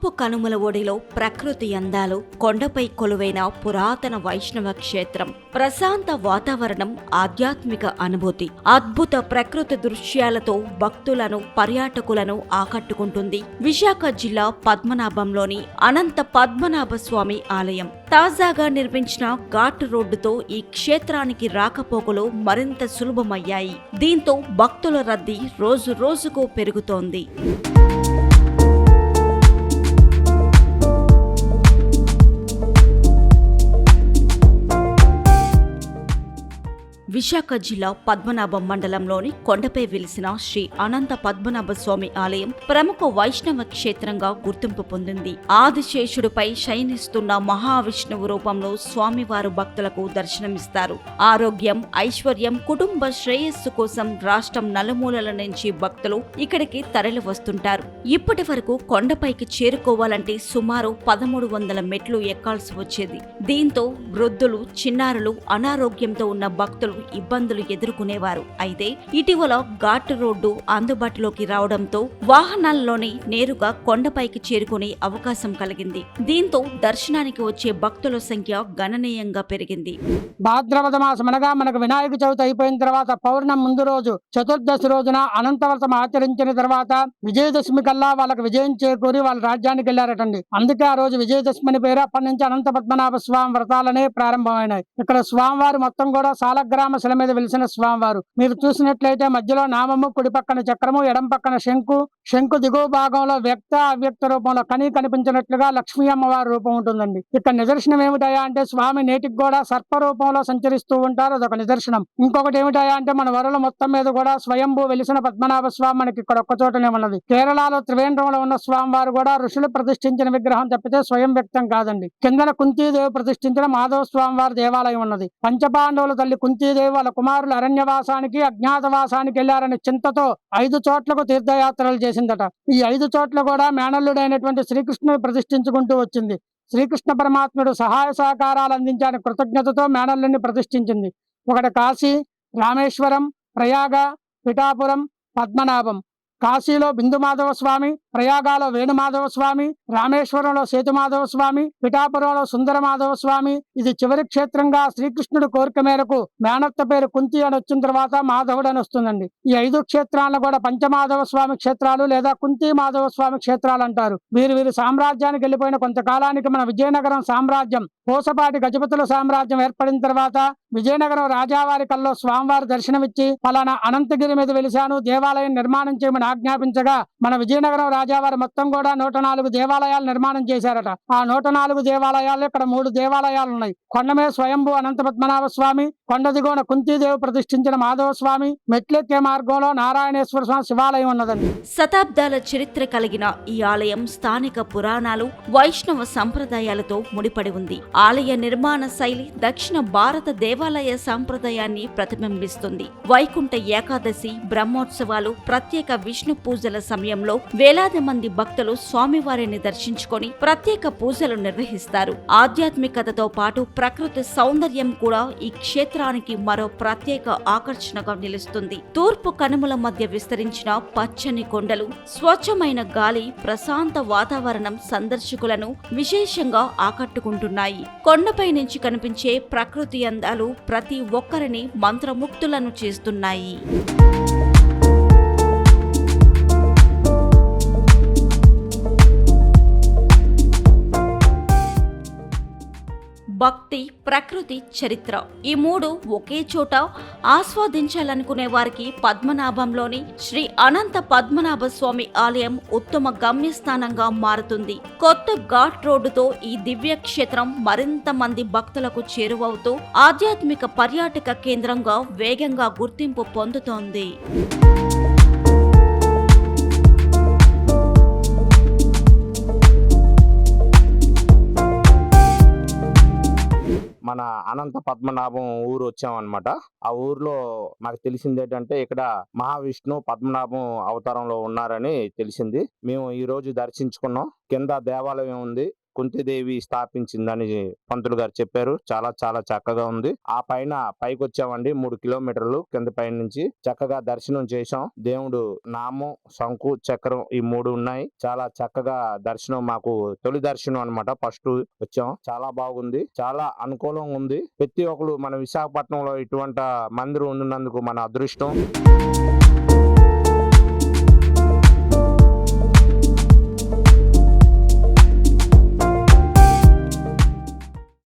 తూర్పు కనుమల ఒడిలో ప్రకృతి అందాలు, కొండపై కొలువైన పురాతన వైష్ణవ క్షేత్రం, ప్రశాంత వాతావరణం, ఆధ్యాత్మిక అనుభూతి, అద్భుత ప్రకృతి దృశ్యాలతో భక్తులను, పర్యాటకులను ఆకట్టుకుంటుంది విశాఖ జిల్లా పద్మనాభంలోని అనంత పద్మనాభ స్వామి ఆలయం. తాజాగా నిర్మించిన ఘాట్ రోడ్డుతో ఈ క్షేత్రానికి రాకపోకలు మరింత సులభమయ్యాయి. దీంతో భక్తుల రద్దీ రోజు రోజుకు పెరుగుతోంది. విశాఖ జిల్లా పద్మనాభం మండలంలోని కొండపై వెలిసిన శ్రీ అనంత పద్మనాభ స్వామి ఆలయం ప్రముఖ వైష్ణవ క్షేత్రంగా గుర్తింపు పొందింది. ఆదిశేషుడిపై శయనిస్తున్న మహావిష్ణువు రూపంలో స్వామివారు భక్తులకు దర్శనమిస్తారు. ఆరోగ్యం, ఐశ్వర్యం, కుటుంబ శ్రేయస్సు కోసం రాష్ట్రం నలుమూలల నుంచి భక్తులు ఇక్కడికి తరలి వస్తుంటారు. ఇప్పటి వరకు కొండపైకి చేరుకోవాలంటే సుమారు 1300 మెట్లు ఎక్కాల్సి వచ్చేది. దీంతో వృద్ధులు, చిన్నారులు, అనారోగ్యంతో ఉన్న భక్తులు ఇబ్బందులు ఎదుర్కొనేవారు. అయితే ఇటీవల ఘాట్ రోడ్డు అందుబాటులోకి రావడంతో వాహనాల్లోనే నేరుగా కొండపైకి చేరుకునే అవకాశం కలిగింది. దీంతో దర్శనానికి వచ్చే భక్తుల సంఖ్య గణనీయంగా పెరిగింది. భాద్రపద మాసం అనగా మనకు వినాయక చవితి అయిపోయిన తర్వాత పౌర్ణమి ముందు రోజు చతుర్దశి రోజున అనంతవ్రతం ఆచరించిన తర్వాత విజయదశమి కల్లా వాళ్ళకి విజయం చేకూరి వాళ్ళ రాజ్యానికి వెళ్లారటండి. అందుకే ఆ రోజు విజయదశమి అని పేరు. అప్పటి నుంచి అనంత పద్మనాభ స్వామి వ్రతాలనే ప్రారంభమైనాయి. ఇక్కడ స్వామివారు మొత్తం కూడా సాలగ్రామ శిల మీద వెలిసిన స్వామివారు. మీరు చూసినట్లయితే మధ్యలో నామము, కుడి పక్కన చక్రము, ఎడం పక్కన శంకు దిగువ భాగంలో వ్యక్త అవ్యక్త రూపంలో కనిపించినట్లుగా లక్ష్మీ అమ్మవారి రూపం ఉంటుందండి. ఇక్కడ నిదర్శనం ఏమిటయా అంటే స్వామి నేటికి కూడా సర్ప రూపంలో సంచరిస్తూ ఉంటారు. అదొక నిదర్శనం. ఇంకొకటి ఏమిటయా అంటే మన వరల మొత్తం మీద కూడా స్వయంభూ వెలిసిన పద్మనాభ స్వామి మనకి ఇక్కడ ఒక్క చోటనే ఉన్నది. కేరళలో త్రివేంద్రంలో ఉన్న స్వామివారు కూడా ఋషులు ప్రతిష్ఠించిన విగ్రహం తప్పితే స్వయం వ్యక్తం కాదండి. కిందన కుంతీదేవి ప్రతిష్ఠించిన మాధవ స్వామివారి దేవాలయం ఉన్నది. పంచపాండవుల తల్లి కుంతీదేవి వాళ్ళ కుమారులు అరణ్యవాసానికి, అజ్ఞాతవాసానికి వెళ్లారని చింతతో 5 చోట్లకు తీర్థయాత్రలు చేసిందట. ఈ 5 చోట్ల కూడా మేనల్లుడైనటువంటి శ్రీకృష్ణుని ప్రతిష్ఠించుకుంటూ వచ్చింది. శ్రీకృష్ణ పరమాత్ముడు సహాయ సహకారాలు అందించాలని కృతజ్ఞతతో మేనల్లుని ప్రతిష్ఠించింది. ఒకటి కాశీ, రామేశ్వరం, ప్రయాగ, పిఠాపురం, పద్మనాభం. కాశీలో బిందు మాధవ స్వామి, ప్రయాగాలో వేణుమాధవ స్వామి, రామేశ్వరంలో సేతుమాధవ స్వామి, పిఠాపురంలో సుందర మాధవ స్వామి. ఇది చివరి క్షేత్రంగా శ్రీకృష్ణుడు కోరిక మేరకు మేనత్త పేరు కుంతి అని వచ్చిన తర్వాత మాధవుడు అని వస్తుందండి. ఈ 5 క్షేత్రాలను కూడా పంచమాధవ స్వామి క్షేత్రాలు లేదా కుంతి మాధవ స్వామి క్షేత్రాలు అంటారు. వీరి సామ్రాజ్యానికి వెళ్ళిపోయిన కొంతకాలానికి మన విజయనగరం సామ్రాజ్యం, పోసపాటి గజపతుల సామ్రాజ్యం ఏర్పడిన తర్వాత విజయనగరం రాజావారి కల్లో స్వామివారి దర్శనమిచ్చి పలానా అనంతగిరి మీద వెలిశాను, దేవాలయం నిర్మాణం చేయమని ఆజ్ఞాపించగా మన విజయనగరం రాజావారి మొత్తం కూడా 104 దేవాలయాలు నిర్మాణం చేశారట. ఆ 104 దేవాలయాలు ఇక్కడ 3 దేవాలయాలు ఉన్నాయి. కొండమే స్వయంభూ అనంత పద్మనాభ స్వామి, కొండ దిగువన కుంతీదేవి ప్రతిష్ఠించిన మాధవ స్వామి, మెట్లెక్కే మార్గంలో నారాయణేశ్వర స్వామి శివాలయం ఉన్నదండి. శతాబ్దాల చరిత్ర కలిగిన ఈ ఆలయం స్థానిక పురాణాలు, వైష్ణవ సంప్రదాయాలతో ముడిపడి ఉంది. ఆలయ నిర్మాణ శైలి దక్షిణ భారత దేవాలయ సంప్రదాయాన్ని ప్రతిబింబిస్తుంది. వైకుంఠ ఏకాదశి, బ్రహ్మోత్సవాలు, ప్రత్యేక విష్ణు పూజల సమయంలో వేలాది మంది భక్తులు స్వామివారిని దర్శించుకొని ప్రత్యేక పూజలు నిర్వహిస్తారు. ఆధ్యాత్మికతతో పాటు ప్రకృతి సౌందర్యం కూడా ఈ క్షేత్రానికి మరో ప్రత్యేక ఆకర్షణగా నిలుస్తుంది. తూర్పు కనుమల మధ్య విస్తరించిన పచ్చని కొండలు, స్వచ్ఛమైన గాలి, ప్రశాంత వాతావరణం సందర్శకులను విశేషంగా ఆకట్టుకుంటున్నాయి. కొండపై నుంచి కనిపించే ప్రకృతి అందాలు ప్రతి ఒక్కరిని మంత్రముగ్ధులను చేస్తున్నాయి. భక్తి, ప్రకృతి, చరిత్ర ఈ 3 ఒకే చోట ఆస్వాదించాలనుకునే వారికి పద్మనాభంలోని శ్రీ అనంత పద్మనాభ స్వామి ఆలయం ఉత్తమ గమ్యస్థానంగా మారుతుంది. కొత్త ఘాట్ రోడ్డుతో ఈ దివ్య క్షేత్రం మరింత మంది భక్తులకు చేరువవుతూ ఆధ్యాత్మిక పర్యాటక కేంద్రంగా వేగంగా గుర్తింపు పొందుతోంది. మన అనంత పద్మనాభం ఊరు వచ్చామన్నమాట. ఆ ఊర్లో మాకు తెలిసింది ఏంటంటే ఇక్కడ మహావిష్ణు పద్మనాభం అవతారంలో ఉన్నారని తెలిసింది. మేము ఈ రోజు దర్శించుకున్నాం. కింద దేవాలయం ఉంది, కుంతిదేవి స్థాపించిందని పంతులు గారు చెప్పారు. చాలా చాలా చక్కగా ఉంది. ఆ పైన పైకి వచ్చామండి, 3 కిలోమీటర్లు కింద పైన నుంచి చక్కగా దర్శనం చేశాం. దేవుడు నామం, శంకు, చక్రం ఈ 3 ఉన్నాయి. చాలా చక్కగా దర్శనం, మాకు తొలి దర్శనం అన్నమాట. ఫస్ట్ వచ్చాం, చాలా బాగుంది, చాలా అనుకూలంగా ఉంది. ప్రతి ఒక్కరు మన విశాఖపట్నంలో ఇటువంటి మందిరం ఉన్నందుకు మన అదృష్టం.